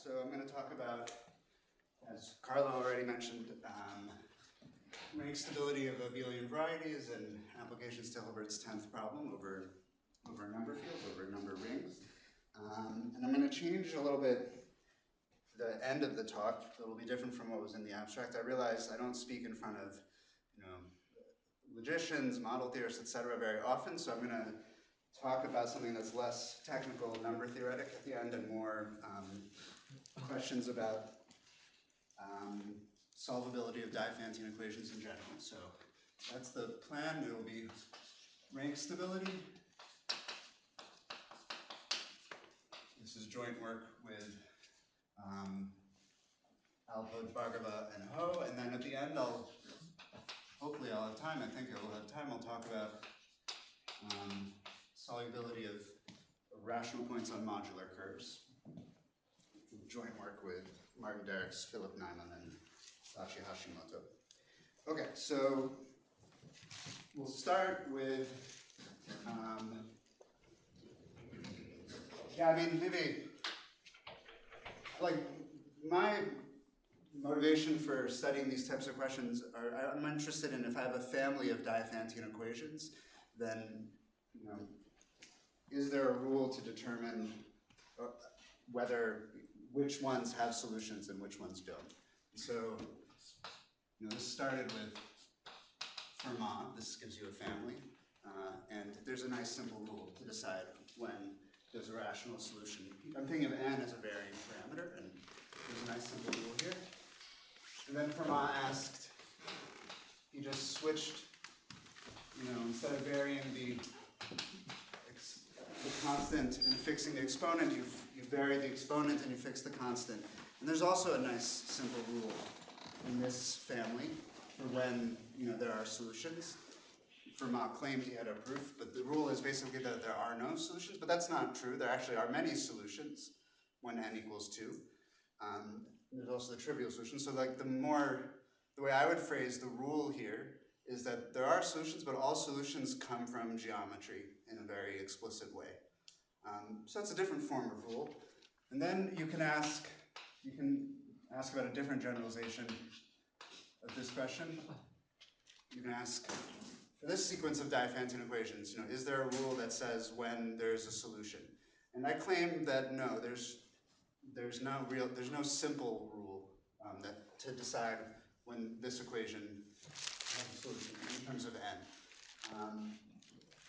So I'm going to talk about, as Carlo already mentioned, rank stability of abelian varieties and applications to Hilbert's 10th problem over a number field, over a number of rings. And I'm going to change a little bit the end of the talk. It'll be different from what was in the abstract. I realize I don't speak in front of, logicians, model theorists, etc. very often, so I'm going to talk about something that's less technical, number theoretic at the end, and more questions about solvability of Diophantine equations in general. So that's the plan. It will be rank stability. This is joint work with Alpoge, Bhargava, and Ho, and then at the end hopefully I'll have time, I think I will have time, I'll talk about solubility of rational points on modular curves. Joint work with Martin Derricks, Philip Nyman, and Sachi Hashimoto. Okay, so we'll start with, maybe, my motivation for studying these types of questions I'm interested in if I have a family of Diophantine equations, then, is there a rule to determine which ones have solutions and which ones don't? So, this started with Fermat. This gives you a family, and there's a nice simple rule to decide when there's a rational solution. I'm thinking of n as a varying parameter, and there's a nice simple rule here. And then Fermat asked, he just switched, instead of varying the constant and fixing the exponent, you vary the exponent and you fix the constant. And there's also a nice simple rule in this family for when there are solutions. Fermat claimed he had a proof, but the rule is basically that there are no solutions, but that's not true. There actually are many solutions when n equals 2. There's also the trivial solution. So the way I would phrase the rule here is that there are solutions, but all solutions come from geometry in a very explicit way. So that's a different form of rule. And then you can ask about a different generalization of this question. You can ask, for this sequence of Diophantine equations, is there a rule that says when there's a solution? And I claim that no, there's no simple rule to decide when this equation has a solution in terms of n.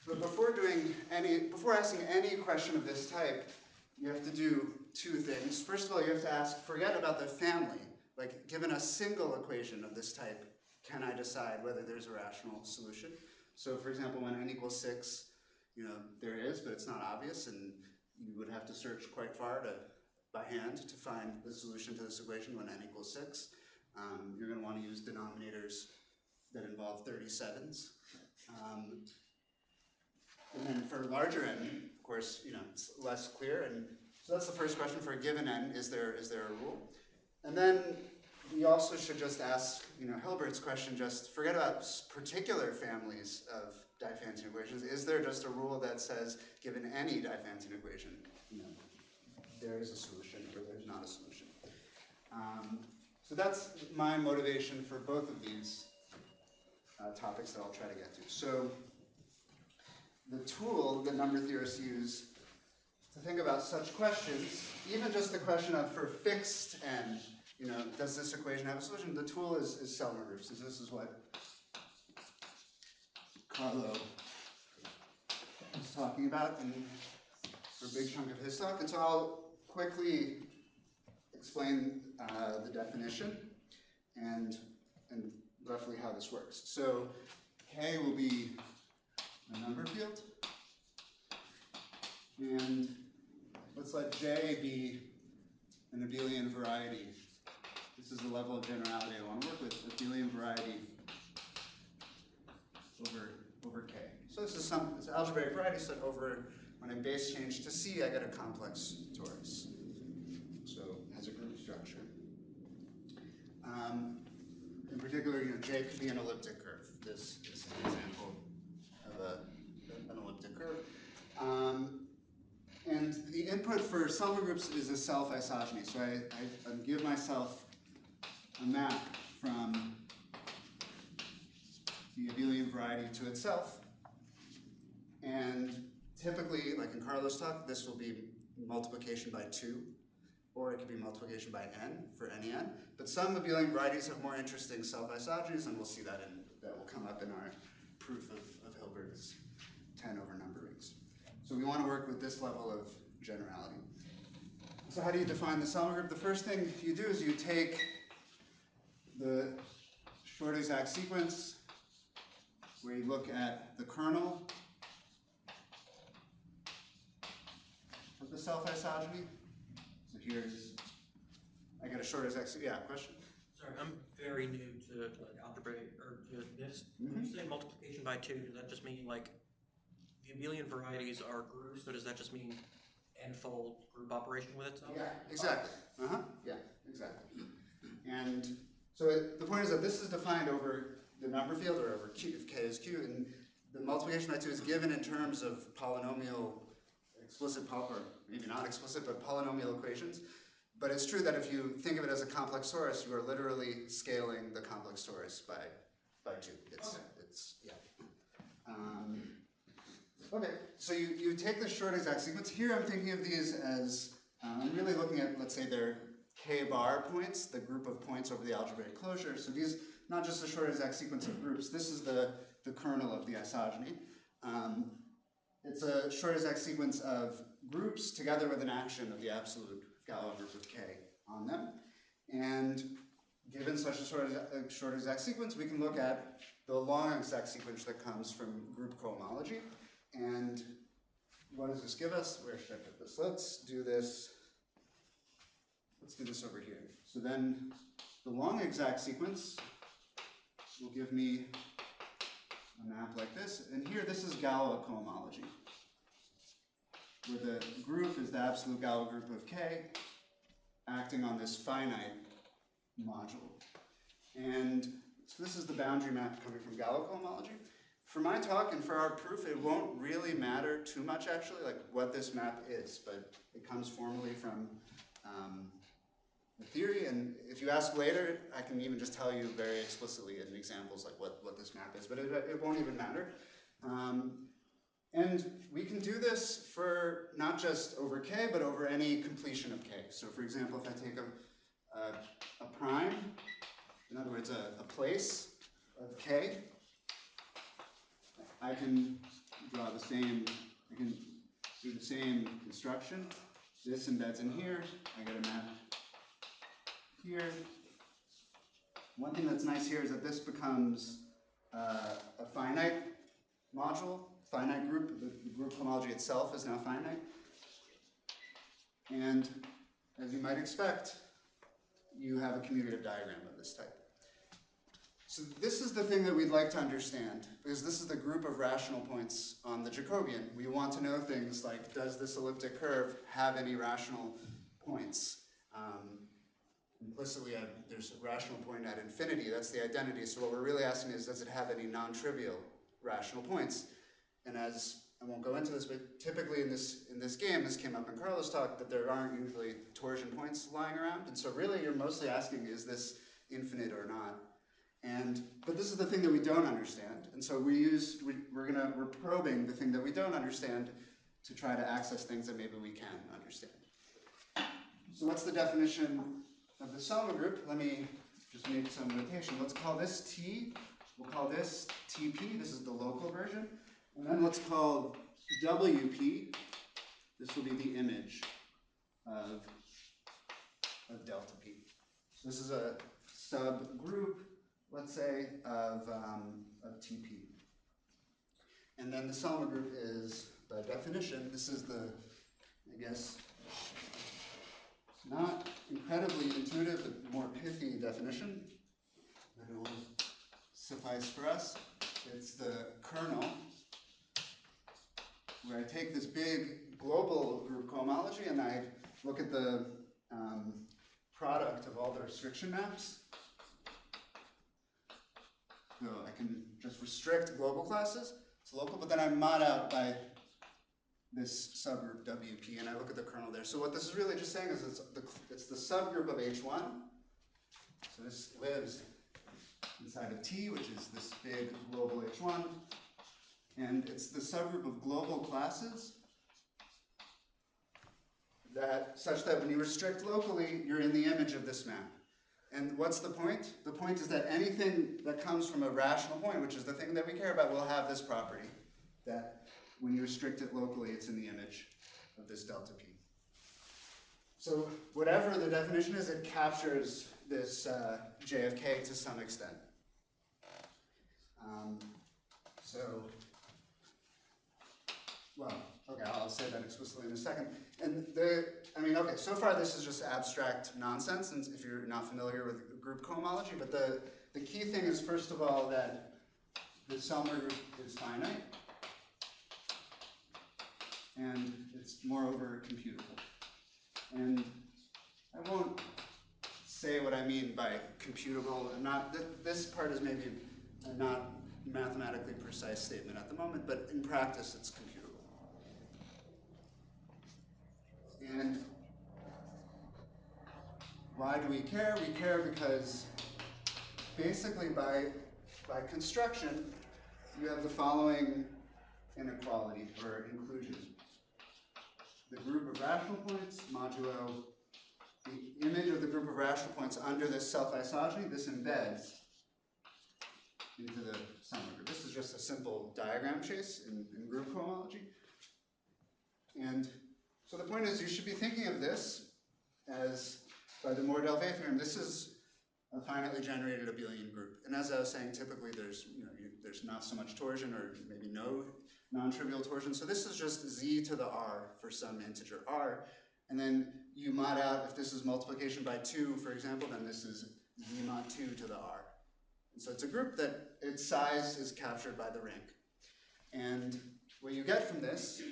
But before asking any question of this type, you have to do two things. First of all, you have to ask, forget about the family. Like, given a single equation of this type, can I decide whether there's a rational solution? So, for example, when n equals 6, there is, but it's not obvious, and you would have to search quite far by hand to find the solution to this equation when n equals 6. You're going to want to use denominators that involve 37s. And then for larger n, of course, it's less clear. And so that's the first question for a given n, is there a rule? And then we also should just ask, Hilbert's question, just forget about particular families of Diophantine equations. Is there just a rule that says, given any Diophantine equation, there is a solution or there's not a solution? So that's my motivation for both of these topics that I'll try to get to. So the tool that number theorists use to think about such questions, even just the question of for fixed n, does this equation have a solution? The tool is Selmer groups. So this is what Carlo was talking about for a big chunk of his talk. And so I'll quickly explain the definition and roughly how this works. So K will be a number field, and let's let J be an abelian variety. This is the level of generality I want to work with, abelian variety over K. So this is it's algebraic variety set over, when I base change to C, I get a complex torus. So it has a group structure. In particular, J could be an elliptic curve. This is an example of an elliptic curve. And the input for Selmer groups is a self-isogeny. So I give myself a map from the abelian variety to itself. And typically, like in Carlos' talk, this will be multiplication by 2, or it could be multiplication by n for any n. But some abelian varieties have more interesting self-isogenies, and we'll see that that will come up in our proof of Hilbert's 10 over number rings. So we want to work with this level of generality. So how do you define the Selmer group? The first thing you do is you take the short exact sequence where you look at the kernel of the self-isogeny. So here's, I get a short exact sequence. Yeah, question? Sorry, I'm very new to like algebra or to this. When you say multiplication by 2, does that just mean like the abelian varieties are groups, so does that just mean n-fold group operation with itself? Yeah, exactly. Yeah, exactly. And so the point is that this is defined over the number field or over Q, if K is Q, and the multiplication by 2 is given in terms of polynomial, explicit, or maybe not explicit, but polynomial equations. But it's true that if you think of it as a complex torus, you are literally scaling the complex torus by 2. It's yeah. Okay, so you take the short exact sequence. Here I'm thinking of these as, I'm really looking at, let's say, their K bar points, the group of points over the algebraic closure. So these, not just the short exact sequence of groups, this is the kernel of the isogeny. It's a short exact sequence of groups together with an action of the absolute Galois group with K on them. And given such a short exact sequence, we can look at the long exact sequence that comes from group cohomology. And what does this give us? Where should I put this? Let's do this over here. So then the long exact sequence will give me a map like this. And here, this is Galois cohomology, where the group is the absolute Galois group of K acting on this finite module. And so this is the boundary map coming from Galois cohomology. For my talk and for our proof, it won't really matter too much, actually, like what this map is, but it comes formally from the theory, and if you ask later, I can even just tell you very explicitly in examples like what this map is, but it won't even matter. And we can do this for not just over K, but over any completion of K. So for example, if I take a prime, in other words, a place of K, I can draw the same, I can do the same construction. This embeds in here, I get a map here. One thing that's nice here is that this becomes a finite module, finite group. The group homology itself is now finite. And as you might expect, you have a commutative diagram of this type. So this is the thing that we'd like to understand, because this is the group of rational points on the Jacobian. We want to know things like, does this elliptic curve have any rational points? Implicitly, there's a rational point at infinity. That's the identity. So what we're really asking is, does it have any non-trivial rational points? And as I won't go into this, but typically in this game, this came up in Carlos' talk, that there aren't usually torsion points lying around. And so really, you're mostly asking, is this infinite or not? But this is the thing that we don't understand. And so we're probing the thing that we don't understand to try to access things that maybe we can understand. So what's the definition of the Selmer group? Let me just make some notation. Let's call this T. We'll call this TP. This is the local version. And then let's call WP. This will be the image of delta P. So this is a subgroup, let's say, of TP. And then the Selmer group is, by definition, this is the, I guess, not incredibly intuitive, but more pithy definition that will suffice for us. It's the kernel, where I take this big global group cohomology and I look at the product of all the restriction maps. So I can just restrict global classes to local, but then I mod out by this subgroup WP, and I look at the kernel there. So what this is really just saying is it's the subgroup of H1. So this lives inside of T, which is this big global H1. And it's the subgroup of global classes such that when you restrict locally, you're in the image of this map. And what's the point? The point is that anything that comes from a rational point, which is the thing that we care about, will have this property, that when you restrict it locally, it's in the image of this delta P. So whatever the definition is, it captures this J of K to some extent. Well, okay, I'll say that explicitly in a second. And okay, so far this is just abstract nonsense, and if you're not familiar with group cohomology, but the key thing is, first of all, that the Selmer group is finite, and it's moreover computable. And I won't say what I mean by computable. This part is maybe a not mathematically precise statement at the moment, but in practice it's computable. And why do we care? We care because basically by construction, you have the following inequality or inclusion. The group of rational points modulo the image of the group of rational points under this self-isogeny, this embeds into the Selmer group. This is just a simple diagram chase in group cohomology. And so the point is, you should be thinking of this as, by the Moore-Delvey theorem, this is a finitely generated abelian group. And as I was saying, typically there's not so much torsion, or maybe no non-trivial torsion. So this is just z to the r for some integer r. And then you mod out, if this is multiplication by 2, for example, then this is z mod 2 to the r. And so it's a group that its size is captured by the rank. And what you get from this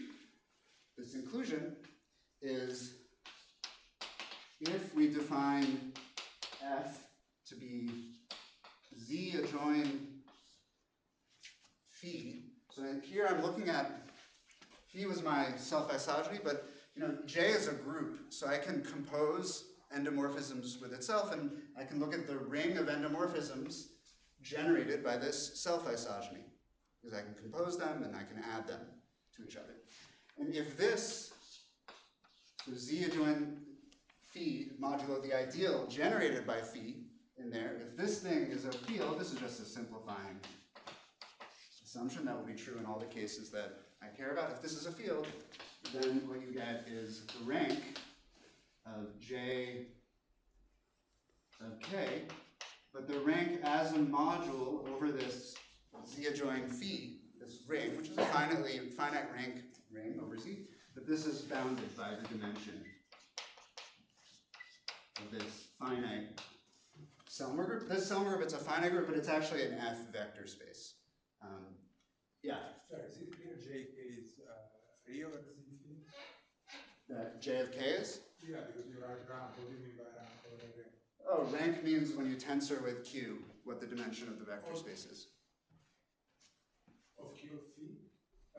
inclusion, is if we define f to be z adjoin phi, so here I'm looking at, phi was my self-isogeny, but J is a group, so I can compose endomorphisms with itself, and I can look at the ring of endomorphisms generated by this self-isogeny, because I can compose them and I can add them to each other. And if this, so z adjoin phi modulo the ideal generated by phi in there, if this thing is a field, this is just a simplifying assumption that will be true in all the cases that I care about. If this is a field, then what you get is the rank of J of K, but the rank as a module over this z adjoin phi, this ring, which is a finite rank ring over Z, but this is bounded by the dimension of this finite Selmer group. This Selmer group, it's a finite group, but it's actually an F vector space. Yeah? Sorry, is it here J is real or does it mean? That J of K is? Yeah, because you write rank. What do you mean by rank or rank? Oh, rank means when you tensor with Q, what the dimension of the vector space is. Of Q of phi?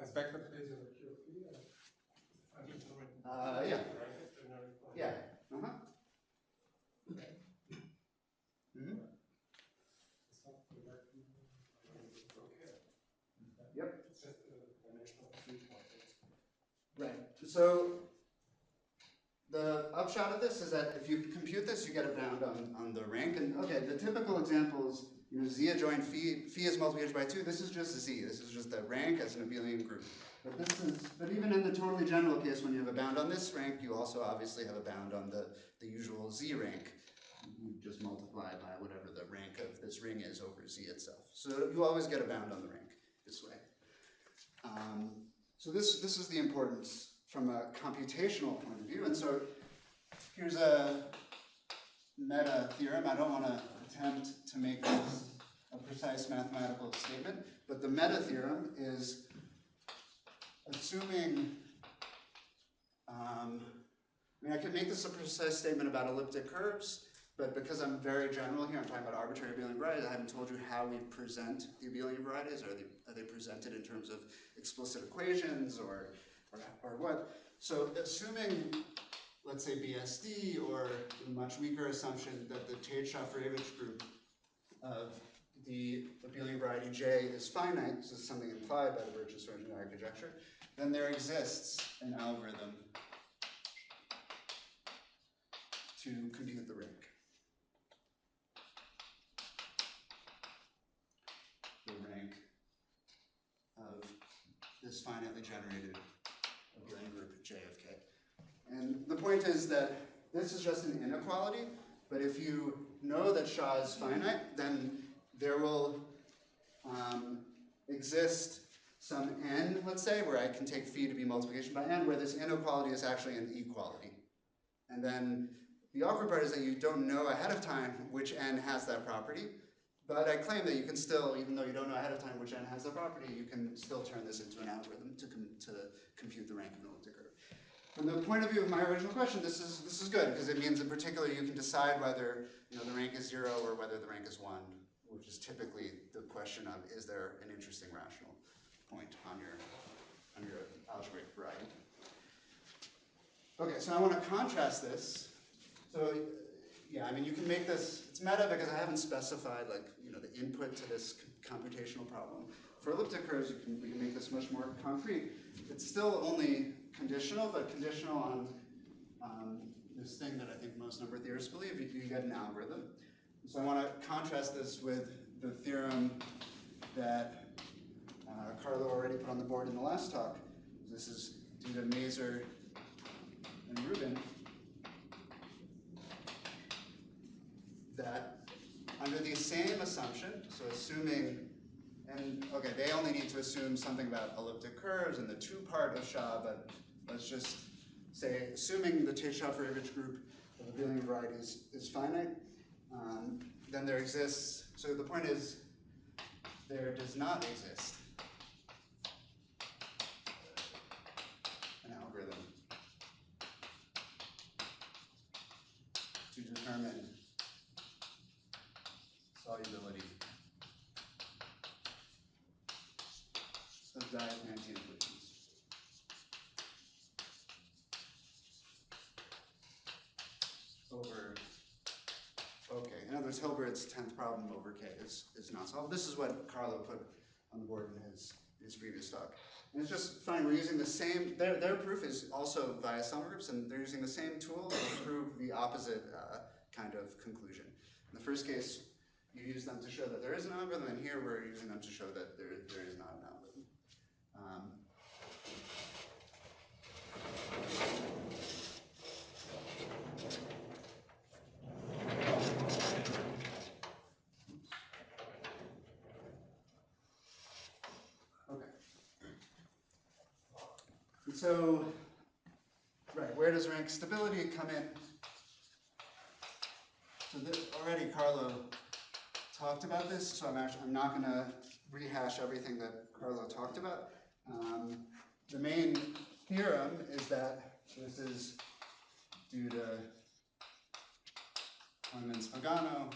As vector space of Q of phi? Yeah. Yeah. Uh-huh. Okay. Mm-hmm. It's not directly. Okay. Yep. It's just a dimensional phi point. Right. So the upshot of this is that if you compute this, you get a bound on the rank. And okay, the typical examples, z adjoin phi is multiplied by 2. This is just z. This is just the rank as an abelian group. But even in the totally general case, when you have a bound on this rank, you also obviously have a bound on the usual z rank. You just multiply by whatever the rank of this ring is over z itself. So you always get a bound on the rank this way. So this is the importance from a computational point of view. And so here's a meta theorem. I don't want to attempt to make this a precise mathematical statement, but the meta theorem is assuming, I could make this a precise statement about elliptic curves, but because I'm very general here, I'm talking about arbitrary abelian varieties, I haven't told you how we present the abelian varieties. Are they presented in terms of explicit equations, or or what. So assuming, let's say BSD, or a much weaker assumption that the Tate-Shafarevich group of the abelian variety J is finite, this is something implied by the Birch's-Roggenauer conjecture, then there exists an algorithm to compute the rank. The rank of this finitely generated abelian group J of K. And the point is that this is just an inequality, but if you know that SHA is finite, then there will exist some n, let's say, where I can take phi to be multiplication by n, where this inequality is actually an equality. And then the awkward part is that you don't know ahead of time which n has that property, but I claim that you can still, even though you don't know ahead of time which n has that property, you can still turn this into an algorithm to compute the rank of an elliptic curve. From the point of view of my original question, this is good, because it means in particular you can decide whether the rank is 0 or whether the rank is 1, which is typically the question of, is there an interesting rational point on your algebraic variety. Okay, so I want to contrast this. So yeah, I mean, you can make this, it's meta because I haven't specified the input to this computational problem. For elliptic curves, we can make this much more concrete. It's still only conditional, but conditional on this thing that I think most number theorists believe, you get an algorithm. So I want to contrast this with the theorem that Carlo already put on the board in the last talk. This is due to Maser and Rubin, that under the same assumption, so assuming, and okay, they only need to assume something about elliptic curves and the two-part of SHA, but let's just say, assuming the Tate-Shafarevich group of abelian varieties is finite, then there exists, so the point is, there does not exist an algorithm to determine solubility of Diophantine equations. Over OK. In other words, Hilbert's 10th problem over K is not solved. This is what Carlo put on the board in his previous talk. And it's just funny, we're using the same, their proof is also via Selmer groups, and they're using the same tool to prove the opposite kind of conclusion. In the first case, you use them to show that there is an algorithm, and here we're using them to show that there is not an algorithm. Okay. And so, right, where does rank stability come in? So already Carlo talked about this, so I'm not going to rehash everything that Carlo talked about. The main theorem is that this is due to Koymans-Pagano,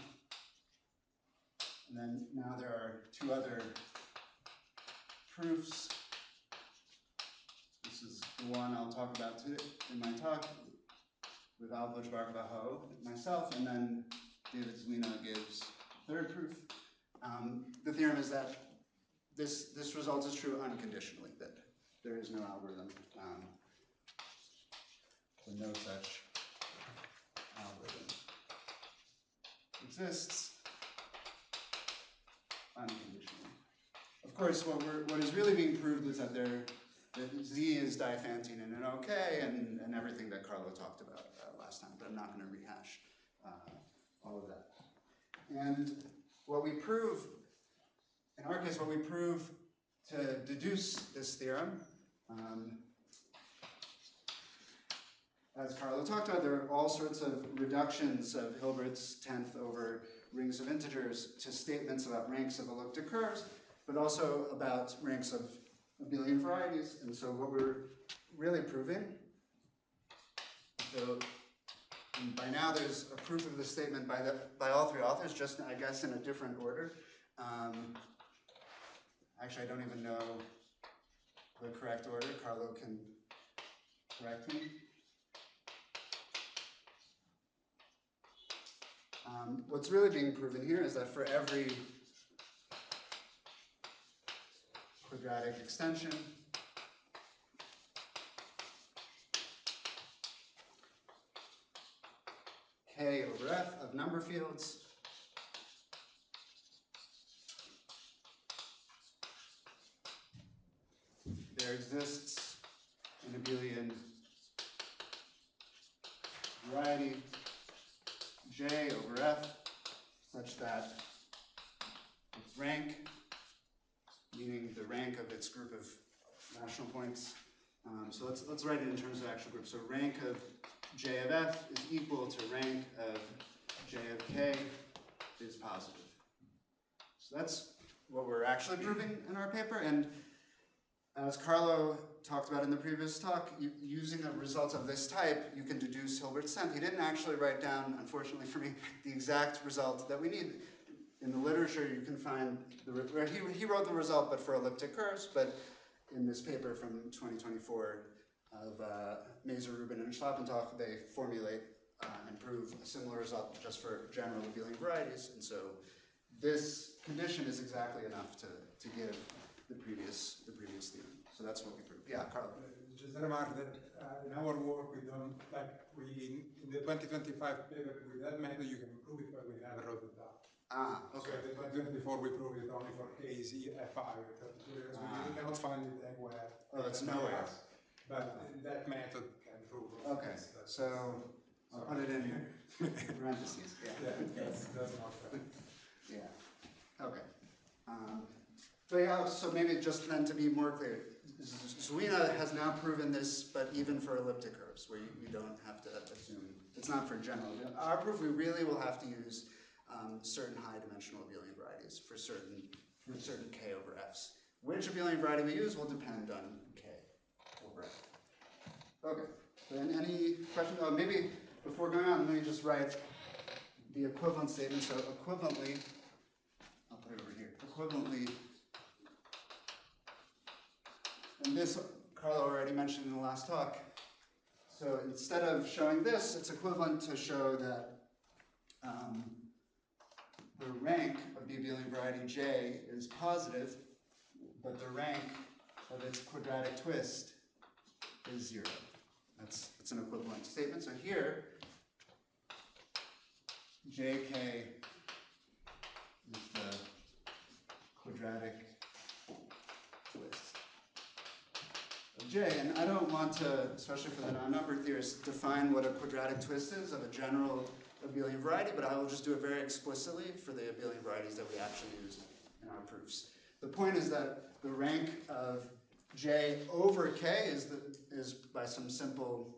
and then now there are two other proofs. This is the one I'll talk about today in my talk with Alpoge, Bhargava, myself, and then David Zwina gives third proof. The theorem is that this result is true unconditionally, that there is no algorithm, so no such algorithm exists unconditionally. Of course, what is really being proved is that that Z is Diophantine in an OK, and everything that Carlo talked about last time, but I'm not going to rehash all of that. And what we prove, in our case, what we prove to deduce this theorem, as Carlo talked about, there are all sorts of reductions of Hilbert's 10th over rings of integers to statements about ranks of elliptic curves, but also about ranks of abelian varieties. And so what we're really proving, so by now there's a proof of this statement by all three authors, just I guess in a different order. Actually, I don't even know the correct order. Carlo can correctly. What's really being proven here is that for every quadratic extension, K over F of number fields there exists an Abelian variety J over F such that its rank, meaning the rank of its group of rational points. So let's write it in terms of actual groups. So rank of J of F is equal to rank of J of K is positive. So that's what we're actually proving in our paper. And as Carlo talked about in the previous talk, using the results of this type, you can deduce Hilbert's descent. He didn't actually write down, unfortunately for me, the exact result that we need. In the literature, you can find, he wrote the result, but for elliptic curves, but in this paper from 2024 of Maser, Rubin, and Shlapentokh, they formulate and prove a similar result just for general Abelian varieties. And so this condition is exactly enough to give the previous theorem. So that's what we proved. Yeah, Carlo. Just a remark that in our work we don't, like in the 2025 paper with that method you can prove it, but we never wrote it down. Ah, okay. So in 2024 we proved it only for KZ, F5, whereas we cannot find it anywhere. Oh, that's nowhere. But that method can prove it. Okay, so I'll put it in parentheses. Yeah, that's not fair. Yeah, okay. But yeah, so maybe just then to be more clear, Zwina has now proven this, but even for elliptic curves, where you don't have to assume, it's not for general. Our proof, we really will have to use certain high-dimensional Abelian varieties for certain K over Fs. Which Abelian variety we use will depend on K over F. Okay, so then any questions? Oh, maybe before going on, let me just write the equivalent statement. So equivalently, I'll put it over here. Equivalently, and this Carlo already mentioned in the last talk. So instead of showing this, it's equivalent to show that the rank of the Abelian variety J is positive, but the rank of its quadratic twist is 0. It's an equivalent statement. So here, JK is the quadratic twist of J. And I don't want to, especially for the non-number theorists, define what a quadratic twist is of a general Abelian variety, but I will just do it very explicitly for the Abelian varieties that we actually use in our proofs. The point is that the rank of J over K is by some simple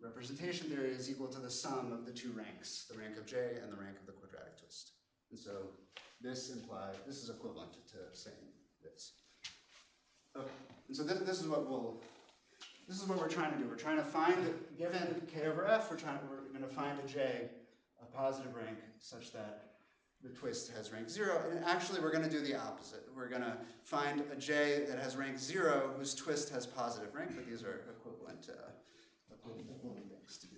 representation theory is equal to the sum of the two ranks, the rank of J and the rank of the quadratic twist. And so this is equivalent to saying this. Okay. And so this is what we're trying to do. We're trying to find, given K over F, we're going to find a J, a positive rank, such that the twist has rank 0. And actually, we're going to do the opposite. We're going to find a J that has rank 0, whose twist has positive rank, but these are equivalent things to do.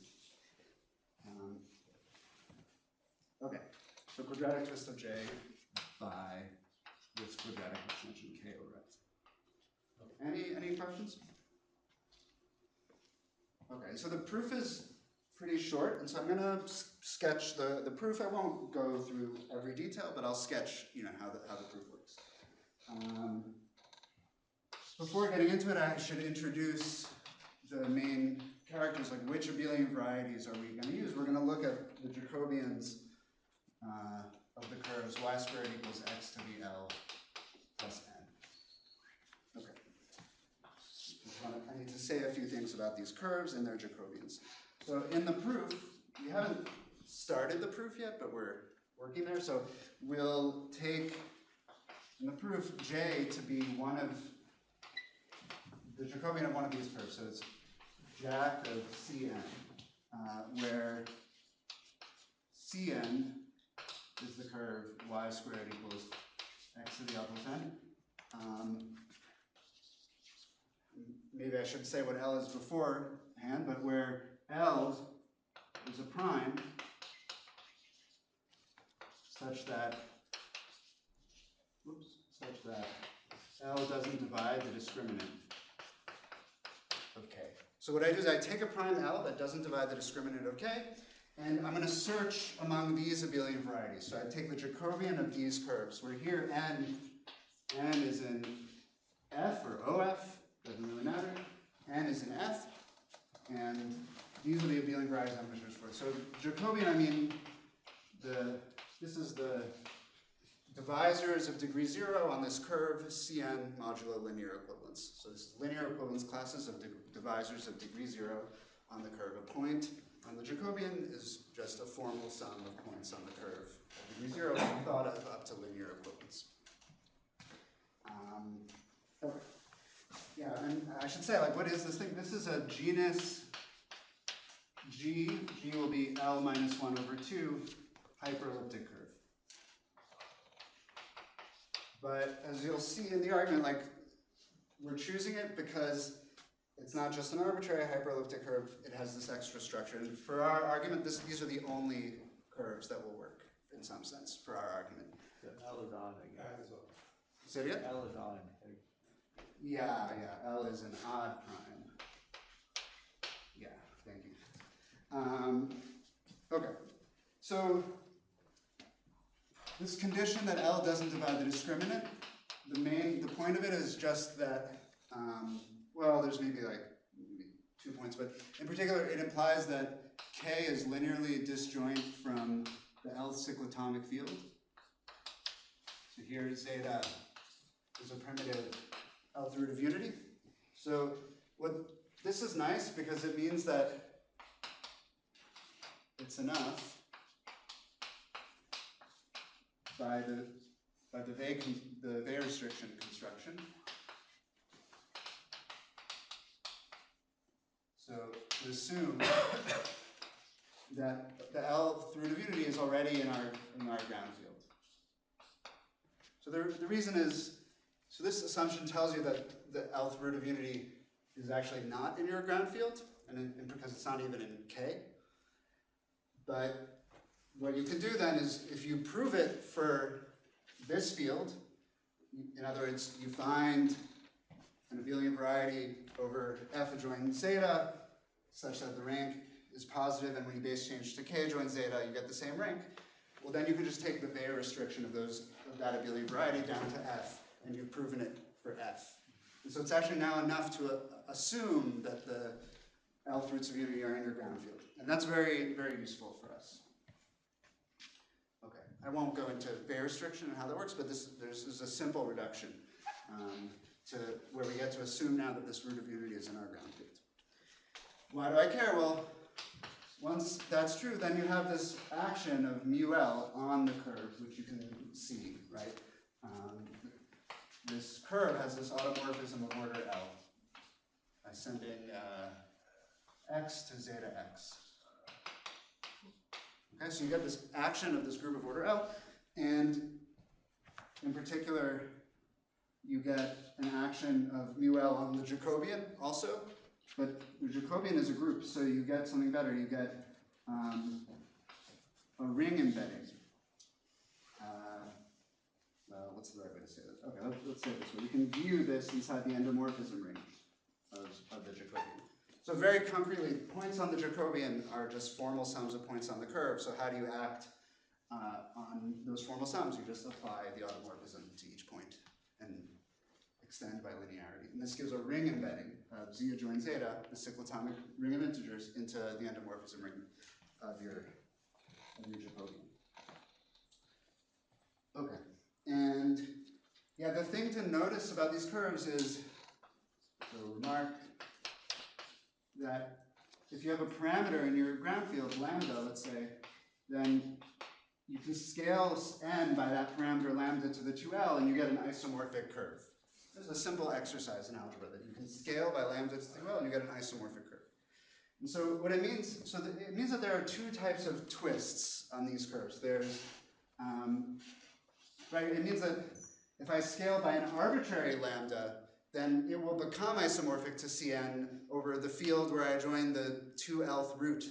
Okay, so quadratic twist of J by this quadratic extension K over F. Any questions? Okay, so the proof is pretty short, and so I'm going to sketch the proof. I won't go through every detail, but I'll sketch how the proof works. Before getting into it, I should introduce the main characters, like which Abelian varieties are we going to use. We're going to look at the Jacobians of the curves y squared equals x to the L plus n. Okay. I need to say a few things about these curves and their Jacobians. So in the proof, we haven't started the proof yet, but we're working there. So we'll take, in the proof, J to be one of the Jacobian of one of these curves. So it's Jac of Cn, where Cn is the curve y squared equals x to the L plus n. maybe I should say what L is beforehand, but where L is a prime such that L doesn't divide the discriminant of K. So what I do is I take a prime L that doesn't divide the discriminant of K, and I'm going to search among these abelian varieties. So I take the Jacobian of these curves, where here n is in F or OF, doesn't really matter. N is in F, and these are the abelian varieties I'm going to search for. So Jacobian, I mean, this is the divisors of degree 0 on this curve Cn modulo linear equivalence. So this is linear equivalence classes of divisors of degree 0 on the curve. A point on the Jacobian is just a formal sum of points on the curve of degree 0 thought of up to linear equivalence. Okay. Yeah, and I should say, like, what is this thing? This is a genus G. G will be L minus 1 over 2 hyperelliptic curve. But as you'll see in the argument, like, we're choosing it because it's not just an arbitrary hyperelliptic curve, it has this extra structure. And for our argument, these are the only curves that will work, in some sense, for our argument. So L is on again. Say it again? L is on. Yeah, L is an odd prime. Yeah, thank you. Okay, so this condition that L doesn't divide the discriminant, the point of it is just that, well, there's maybe 2 points, but in particular, it implies that K is linearly disjoint from the L cyclotomic field. So here zeta is a primitive Lth root of unity. So this is nice because it means that it's enough by the Weil restriction construction. So to assume that the Lth root of unity is already in our ground field. So the reason is, so this assumption tells you that the Lth root of unity is actually not in your ground field, and because it's not even in K. But what you can do then is, if you prove it for this field, in other words, you find an abelian variety over F adjoint zeta, such that the rank is positive, and when you base change to K adjoint zeta, you get the same rank. Well, then you can just take the Weil restriction of that abelian variety down to F, and you've proven it for F. And so it's actually now enough to assume that the Lth roots of unity are in your ground field. And that's very, very useful for us. Okay, I won't go into Weil restriction and how that works, but this is a simple reduction to where we get to assume now that this root of unity is in our ground field. Why do I care? Well, once that's true, then you have this action of mu L on the curve, which you can see, right? This curve has this automorphism of order L by sending x to zeta x. Okay, so you get this action of this group of order L, and in particular, you get an action of mu L on the Jacobian also, but the Jacobian is a group, so you get something better. You get a ring embedding. What's the right way to say that? Okay, let's say it this way. You can view this inside the endomorphism ring of the Jacobian. So very concretely, points on the Jacobian are just formal sums of points on the curve. So how do you act on those formal sums? You just apply the automorphism to each point and extend by linearity. And this gives a ring embedding of z adjoint zeta, the cyclotomic ring of integers, into the endomorphism ring of your Jacobian. Okay. And yeah, the thing to notice about these curves is, so remark that if you have a parameter in your ground field, lambda, let's say, then you can scale n by that parameter lambda to the 2L, and you get an isomorphic curve. This is a simple exercise in algebra that you can scale by lambda to the 2L, and you get an isomorphic curve. And so what it means, it means that there are two types of twists on these curves. There's right? It means that if I scale by an arbitrary lambda, then it will become isomorphic to Cn over the field where I join the 2lth root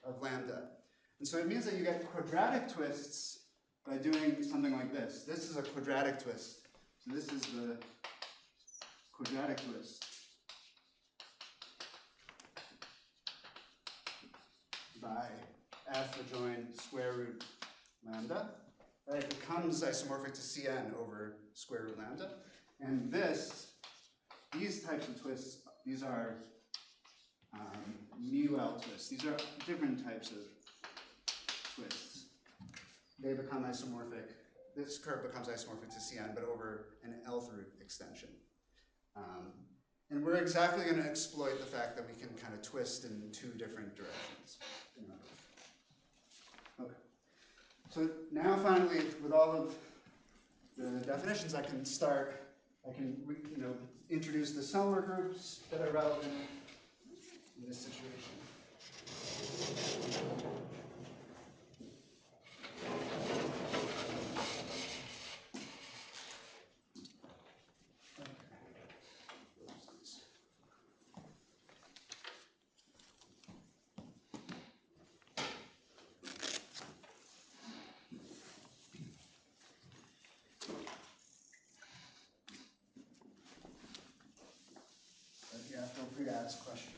of lambda. And so it means that you get quadratic twists by doing something like this. This is a quadratic twist. So this is the quadratic twist by f adjoin square root lambda. Right? It becomes isomorphic to Cn over square root lambda. And these types of twists, these are mu-L twists. These are different types of twists. They become isomorphic. This curve becomes isomorphic to Cn, but over an lth root extension. And we're exactly going to exploit the fact that we can kind of twist in two different directions. Okay. So now finally, with all of the definitions, I can introduce the Selmer groups that are relevant in this situation. Yeah, feel free to ask questions.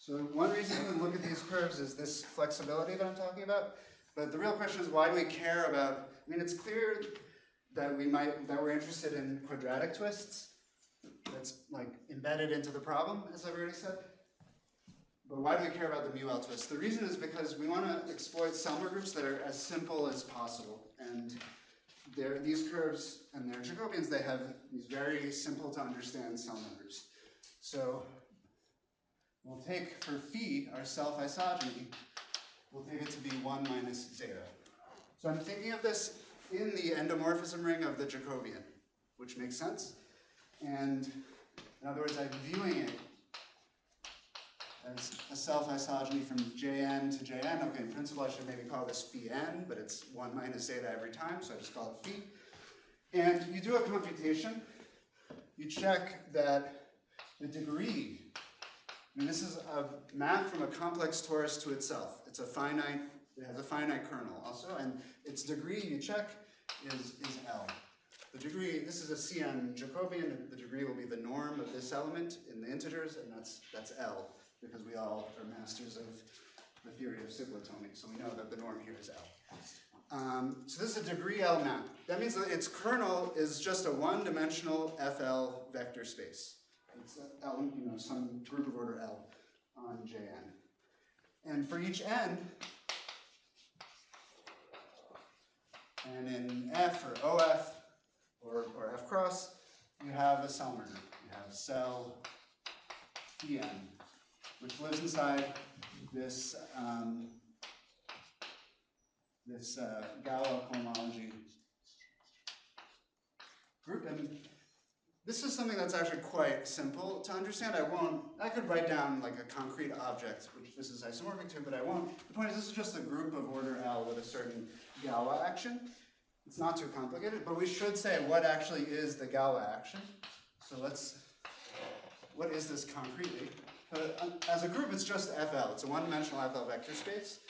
So one reason to look at these curves is this flexibility that I'm talking about. But the real question is, why do we care about? I mean, it's clear that we're interested in quadratic twists. That's like embedded into the problem, as I've already said. But why do we care about the mu-L twist? The reason is because we want to exploit Selmer groups that are as simple as possible. And these curves and their Jacobians, they have these very simple to understand Selmer groups. So we'll take, for phi, our self-isogeny, we'll take it to be 1 minus zeta. So I'm thinking of this in the endomorphism ring of the Jacobian, which makes sense. And in other words, I'm viewing it as a self-isogeny from Jn to Jn. Okay, in principle, I should maybe call this phi n, but it's 1 minus zeta every time, so I just call it phi. And you do a computation. You check that the degree, I mean, this is a map from a complex torus to itself. It has a finite kernel also, and its degree you check is L. The degree, this is a Cn Jacobian, the degree will be the norm of this element in the integers, and that's L, because we all are masters of the theory of cyclotomy, so we know that the norm here is L. So this is a degree L map. That means that its kernel is just a one-dimensional FL vector space. It's L, some group of order L on Jn. And for each n, and in F or OF or F cross, you have a Selmer group. You have cell Pn, which lives inside this Galois cohomology group. And this is something that's actually quite simple to understand. I could write down like a concrete object, which this is isomorphic to, but I won't. The point is, this is just a group of order L with a certain Galois action. It's not too complicated, but we should say what actually is the Galois action. So what is this concretely? As a group, it's just FL. It's a one-dimensional FL vector space.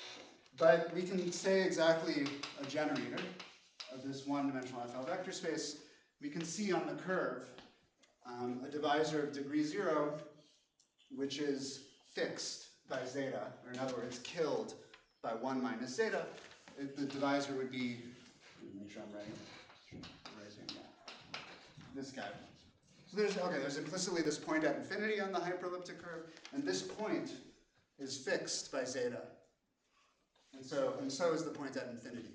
But we can say exactly a generator of this one-dimensional FL vector space. We can see on the curve a divisor of degree 0, which is fixed by zeta, or in other words, killed by 1 minus zeta. the divisor would be, let me make sure I'm writing this guy. So there's implicitly this point at infinity on the hyperelliptic curve, and this point is fixed by zeta. And so is the point at infinity.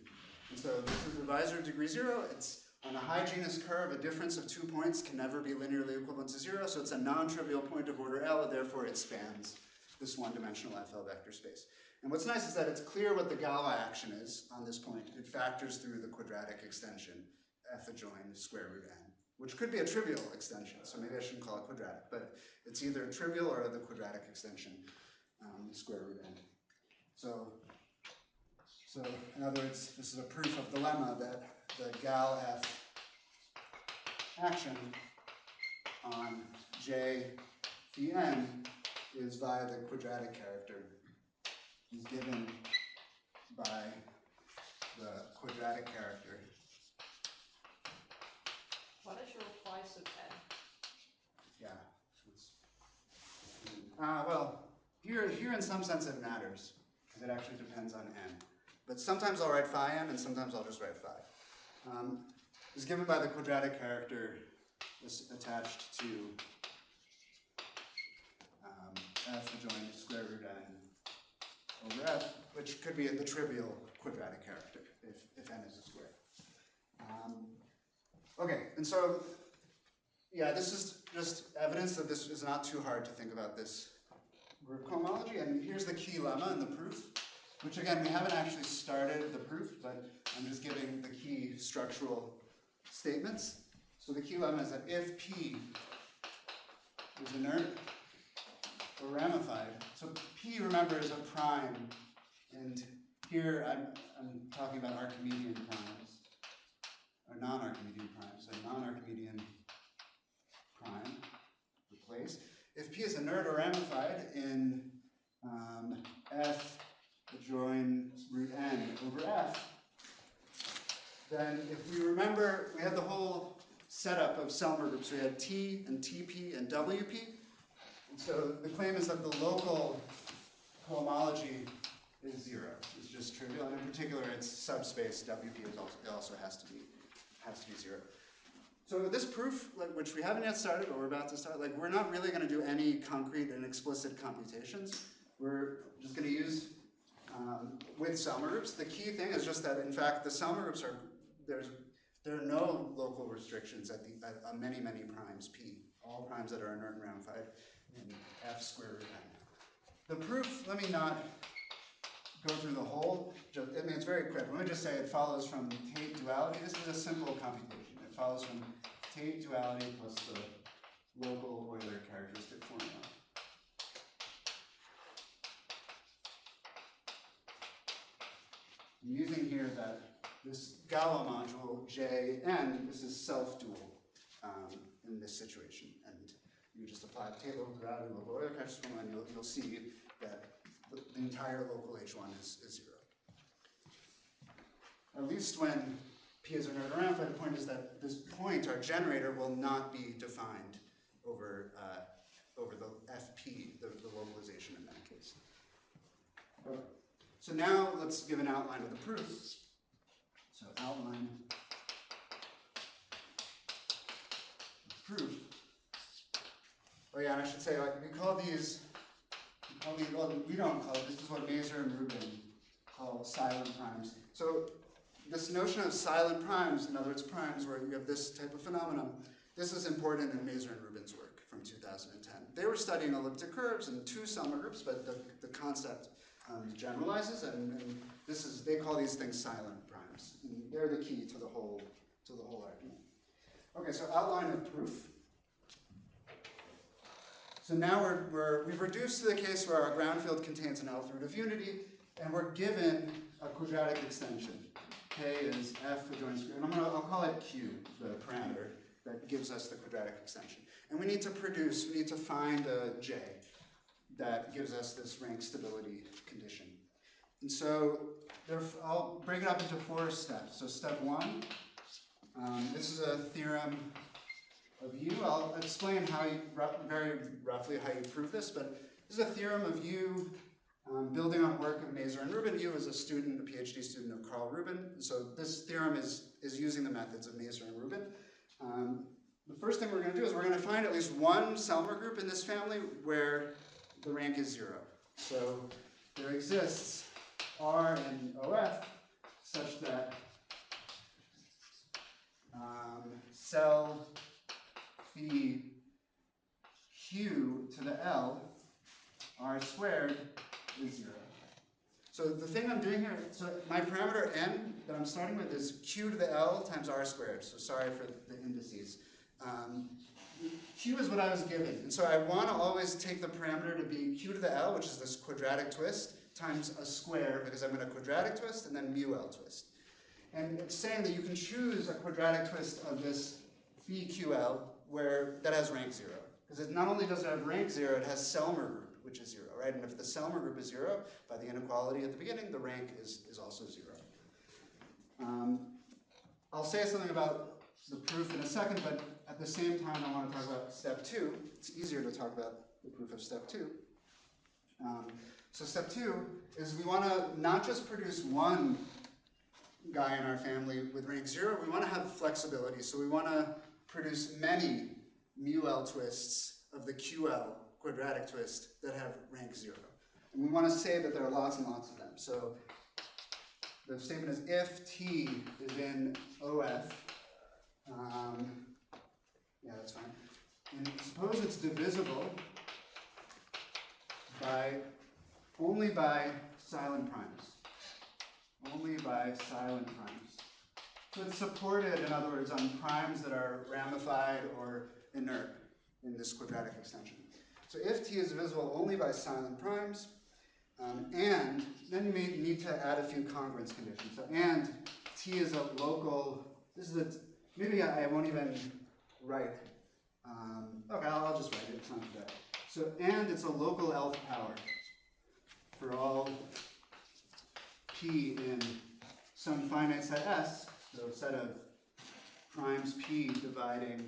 And so this is the divisor of degree 0. It's on a high genus curve, a difference of 2 points can never be linearly equivalent to 0, so it's a non-trivial point of order L, and therefore it spans this one-dimensional FL vector space. And what's nice is that it's clear what the Galois action is on this point. It factors through the quadratic extension, f adjoined square root n, which could be a trivial extension, so maybe I shouldn't call it quadratic, but it's either trivial or the quadratic extension, square root n. So in other words, this is a proof of the lemma that the Gal F action on J phi n is via the quadratic character, is given by the quadratic character. What is your price of n? Yeah. Well, here in some sense it matters, because it actually depends on n. But sometimes I'll write phi n, and sometimes I'll just write phi. Is given by the quadratic character attached to f adjoined square root n over f, which could be the trivial quadratic character if n is a square. Okay, and so, yeah, this is just evidence that this is not too hard to think about this group cohomology, and here's the key lemma in the proof, which again, we haven't actually started the proof, but I'm just giving the key structural statements. So the key lemma is that if P is inert or ramified, so P, remember, is a prime, and here I'm talking about Archimedean primes, or non-Archimedean primes, so non-Archimedean prime replace. If P is inert or ramified in F adjoin root n over F, then if we remember, we had the whole setup of Selmer groups. We had T and TP and WP. And so the claim is that the local cohomology is 0. It's just trivial, and in particular, its subspace WP is also has to be 0. So this proof, which we haven't yet started, but we're about to start, we're not really going to do any concrete and explicit computations. We're just going to use with Selmer groups. The key thing is just that, in fact, the Selmer groups there are no local restrictions at many primes P, all primes that are inert and ramified in F square root n. The proof, let me not go through the whole, it's very quick. Let me just say it follows from Tate duality. This is a simple computation. It follows from Tate duality plus the local Euler characteristic formula. I'm using here that this Galois module, Jn, this is self-dual in this situation. And you just apply the Tate local duality, local Euler characteristic formula, and you'll see that the entire local H1 is 0. At least when P is inert or ramified, the point is that this point, our generator, will not be defined over the FP, the localization in that case. Okay. So now let's give an outline of the proof. So outline of proof. Oh yeah, and I should say, we call these, well, we don't call it, this is what Mazur and Rubin call silent primes. So this notion of silent primes, in other words, primes where you have this type of phenomenon, this is important in Mazur and Rubin's work from 2010. They were studying elliptic curves in 2 Selmer groups, but the concept generalizes, and this is, they call these things silent primes. And they're the key to the whole argument. Okay, so outline of proof. So now we've reduced to the case where our ground field contains an alpha root of unity, and we're given a quadratic extension. K is F adjoining square, and I'll call it Q, the parameter that gives us the quadratic extension. And we need to find a J that gives us this rank stability condition. And so I'll break it up into 4 steps. So step 1, this is a theorem of U. I'll explain how very roughly how you prove this, but this is a theorem of U building on work of Mazur and Rubin. He was a student, a PhD student of Carl Rubin. So this theorem is using the methods of Mazur and Rubin. The first thing we're going to do is we're going to find at least one Selmer group in this family where the rank is 0. So there exists R in OF such that cell phi q to the L R squared is 0. So the thing I'm doing here, so my parameter n that I'm starting with is q to the L times R squared. So sorry for the indices. Q is what I was given. And so I want to always take the parameter to be q to the L, which is this quadratic twist, times a square, because I'm going to quadratic twist and then mu L twist. And it's saying that you can choose a quadratic twist of this phi QL that has rank 0. Because it not only does it have rank 0, it has Selmer group, which is 0, right? And if the Selmer group is 0, by the inequality at the beginning, the rank is also 0. I'll say something about the proof in a second, but at the same time, I want to talk about step 2. It's easier to talk about the proof of step 2. So step 2 is we want to not just produce one guy in our family with rank 0, we want to have flexibility. So we want to produce many mu L twists of the QL quadratic twist that have rank 0. And we want to say that there are lots and lots of them. So the statement is if T is in OF, yeah, that's fine. And suppose it's divisible only by silent primes. Only by silent primes. So it's supported, in other words, on primes that are ramified or inert in this quadratic extension. So if T is divisible only by silent primes, and then you may need to add a few congruence conditions. So and T is a local, maybe I won't even write. Okay, I'll just write it, it's not too bad. So and it's a local Lth power for all P in some finite set S, so a set of primes P dividing,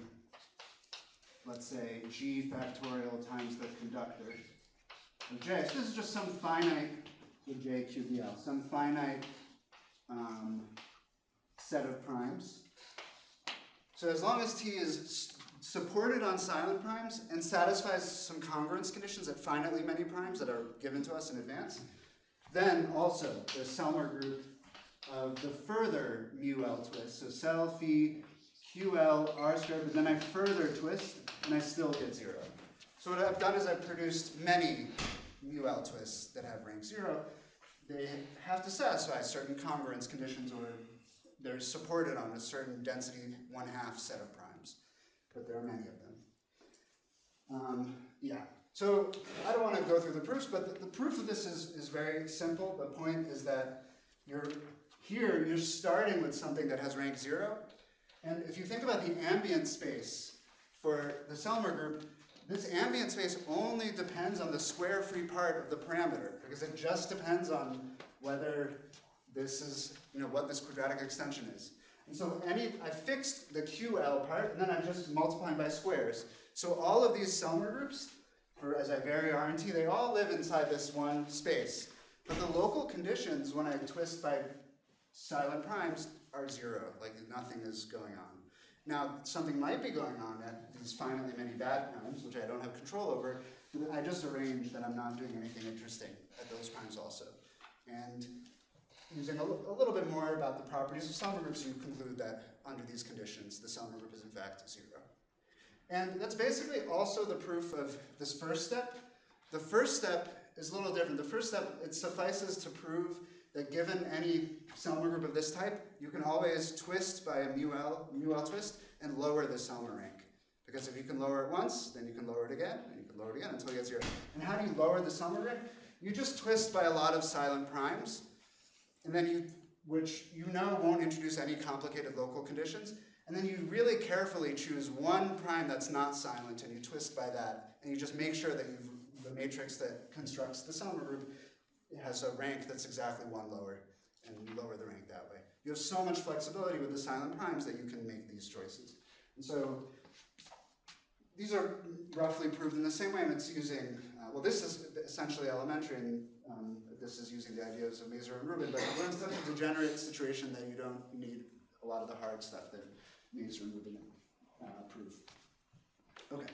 let's say, G factorial times the conductor of J. So this is just some finite, so J QBL, some finite set of primes. So as long as T is supported on silent primes and satisfies some congruence conditions at finitely many primes that are given to us in advance, then also the Selmer group of the further mu L twist. So cell phi QL R squared, but then I further twist and I still get 0. So what I've done is I've produced many mu L twists that have rank 0. They have to satisfy certain congruence conditions, or they're supported on a certain density 1/2 set of primes. But there are many of them. Yeah. So I don't want to go through the proofs, but the proof of this is very simple. The point is that you're starting with something that has rank 0. And if you think about the ambient space for the Selmer group, this ambient space only depends on the square free part of the parameter, because it just depends on whether this is, what this quadratic extension is. And so I fixed the QL part, and then I'm just multiplying by squares. So all of these Selmer groups, as I vary R and T, they all live inside this one space. But the local conditions, when I twist by silent primes, are 0, like nothing is going on. Now, something might be going on at these finitely many bad primes, which I don't have control over, but I just arranged that I'm not doing anything interesting at those primes also. And using a little bit more about the properties of Selmer groups, you conclude that under these conditions, the Selmer group is in fact 0. And that's basically also the proof of this first step. The first step is a little different. The first step, it suffices to prove that given any Selmer group of this type, you can always twist by a mu L twist and lower the Selmer rank. Because if you can lower it once, then you can lower it again, and you can lower it again until you get 0. And how do you lower the Selmer rank? You just twist by a lot of silent primes, and then which won't introduce any complicated local conditions, and then you really carefully choose one prime that's not silent, and you twist by that, and you just make sure that the matrix that constructs the Selmer group has a rank that's exactly 1 lower, and you lower the rank that way. You have so much flexibility with the silent primes that you can make these choices. And so these are roughly proved in the same way, and it's using, well, this is essentially elementary, and this is using the ideas of Mazur and Rubin, but we're in such a degenerate situation that you don't need a lot of the hard stuff that Mazur and Rubin prove. Okay,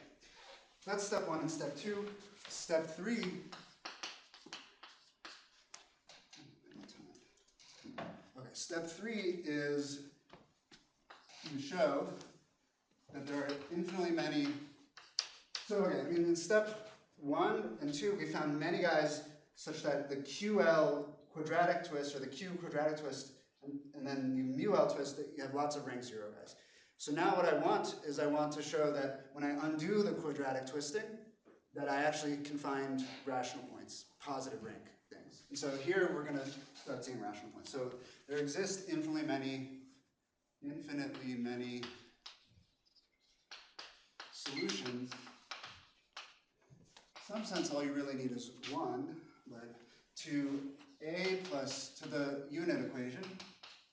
that's step 1 and step 2. Step 3. Okay, step 3 is you show that there are infinitely many. So okay, I mean in step 1 and 2 we found many guys such that the QL quadratic twist or the Q quadratic twist and then the mu L twist, that you have lots of rank 0 guys. So now what I want is I want to show that when I undo the quadratic twisting, that I actually can find rational points, positive rank things. And so here we're going to start seeing rational points. So there exist infinitely many solutions. In some sense, all you really need is 1, but to the unit equation,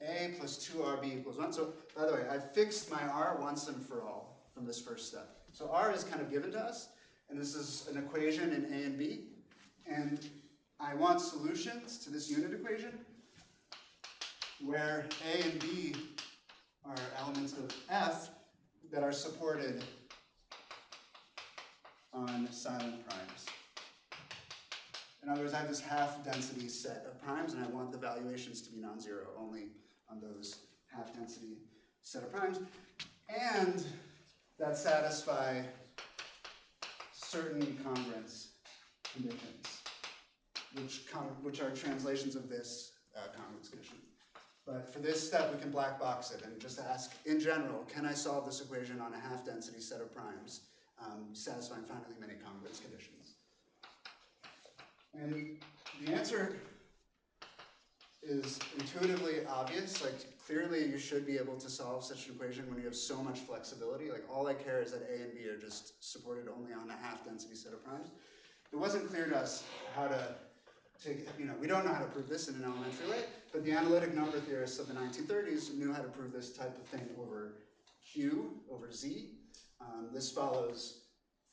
a plus 2rb equals 1. So, by the way, I fixed my r once and for all from this first step. So r is kind of given to us, and this is an equation in a and b, and I want solutions to this unit equation where a and b are elements of f that are supported on silent primes. In other words, I have this half-density set of primes, and I want the valuations to be non-zero only on those half-density set of primes, and that satisfy certain congruence conditions, which are translations of this congruence condition. But for this step, we can black box it and just ask, in general, can I solve this equation on a half-density set of primes, satisfying finally many congruence conditions? And the answer is intuitively obvious. Like, clearly you should be able to solve such an equation when you have so much flexibility. Like, all I care is that a and b are just supported only on a half-density set of primes. It wasn't clear to us how to we don't know how to prove this in an elementary way, but the analytic number theorists of the 1930s knew how to prove this type of thing over Q, over Z. This follows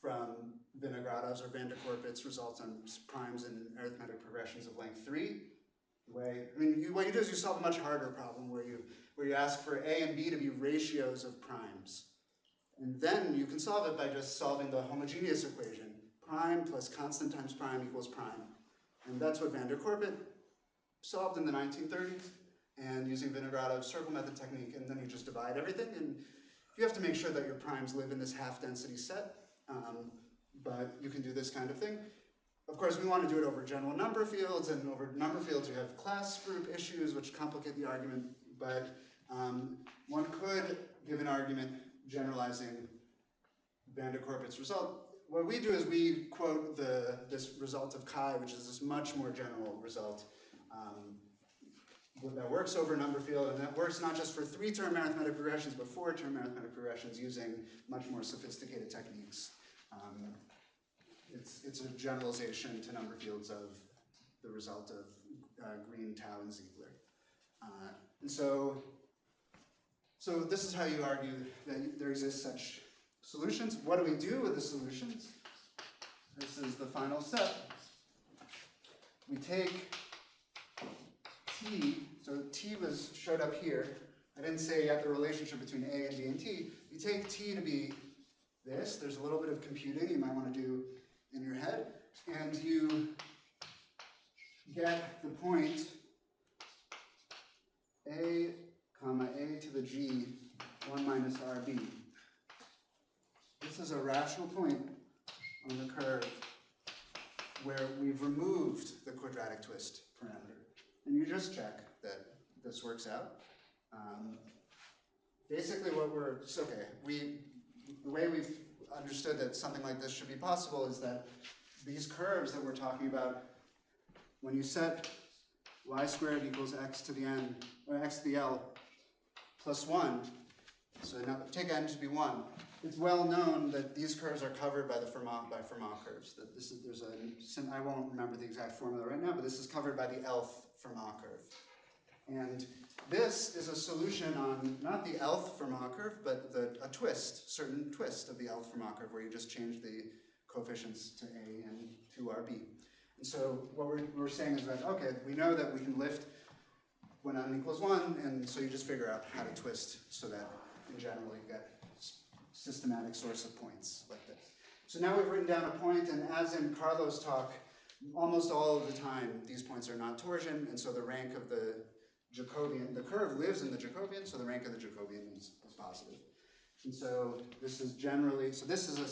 from Vinogradov's or van der Korpit's results on primes and arithmetic progressions of length 3. What you do is you solve a much harder problem where you ask for a and b to be ratios of primes. And then you can solve it by just solving the homogeneous equation. Prime plus constant times prime equals prime. And that's what van der Korpit solved in the 1930s, and using Vinogradov's circle method technique, and then you just divide everything, and you have to make sure that your primes live in this half-density set, but you can do this kind of thing. Of course, we want to do it over general number fields, and over number fields you have class group issues which complicate the argument, but one could give an argument generalizing van der Korpit's result. What we do is we quote this result of chi, which is this much more general result that works over a number field, and that works not just for 3-term arithmetic progressions, but 4-term arithmetic progressions using much more sophisticated techniques. It's a generalization to number fields of the result of Green, Tau, and Ziegler. And so this is how you argue that there exist such solutions. What do we do with the solutions? This is the final step. We take t, so t showed up here. I didn't say yet the relationship between a and b and t. You take t to be this. There's a little bit of computing you might want to do in your head. And you get the point a comma a to the g 1 minus rb. This is a rational point on the curve where we've removed the quadratic twist parameter. And you just check that this works out. Basically the way we've understood that something like this should be possible is that these curves that we're talking about, when you set y squared equals x to the n, or x to the l plus 1, so now take n to be 1, it's well known that these curves are covered by the Fermat curves. That I won't remember the exact formula right now, but this is covered by the Elf Fermat curve. And this is a solution on not the Elf Fermat curve, but a certain twist of the Elf Fermat curve, where you just change the coefficients to a and to rb. And so what we're saying is that, okay, we know that we can lift when n equals 1, and so you just figure out how to twist so that in general you get systematic source of points like this. So now we've written down a point, and as in Carlos' talk, almost all of the time these points are not torsion, and so the rank of the Jacobian, the curve lives in the Jacobian, so the rank of the Jacobian is positive. And so this is generally, so this is a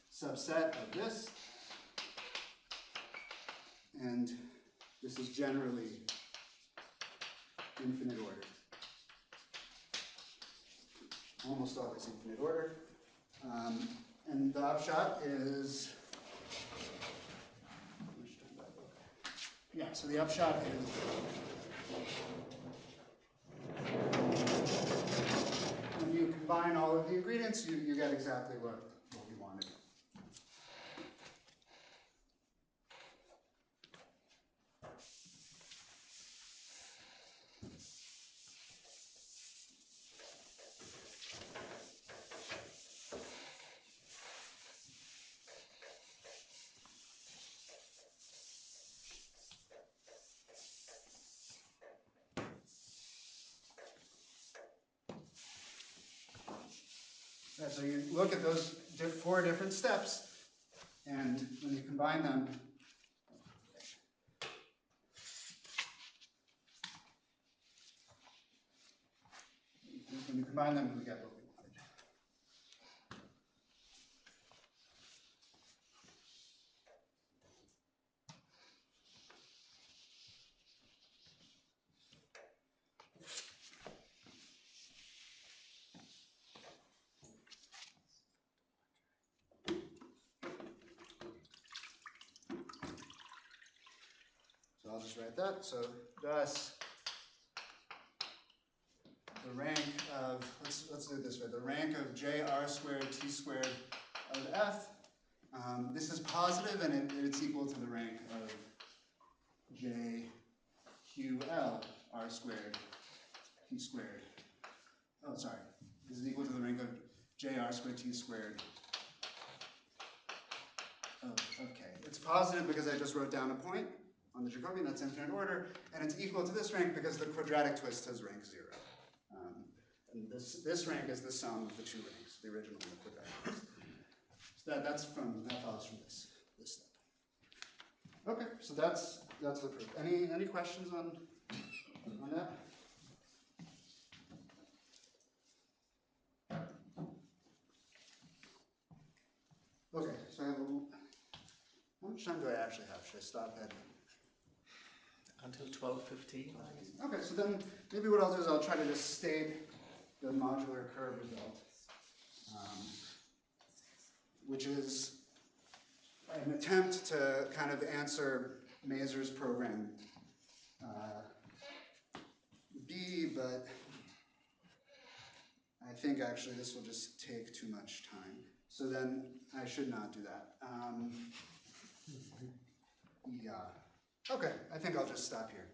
subset of this, and this is generally infinite order. Almost always infinite order. And the upshot is, yeah, so the upshot is, when you combine all of the ingredients, you get exactly what we wanted. So you look at those 4 different steps, and when you combine them, we get what we wanted. So I'll just write that. So thus, the rank of, let's do it this way, the rank of JR squared T squared of F, this is positive and it's equal to the rank of JQL R squared T squared. Oh, sorry. This is equal to the rank of JR squared T squared of K. It's positive because I just wrote down a point on the Jacobian, that's infinite order, and it's equal to this rank because the quadratic twist has rank 0. And this rank is the sum of the 2 ranks, the original and the quadratic twist. So that follows from this step. Okay, so that's the proof. Any questions on that? Okay, so I have how much time do I actually have? Should I stop at? Until 12:15. Okay, so then maybe what I'll do is I'll try to just state the modular curve result, which is an attempt to kind of answer Mazur's program B, but I think actually this will just take too much time. So then I should not do that. Yeah. Okay, I think I'll just stop here.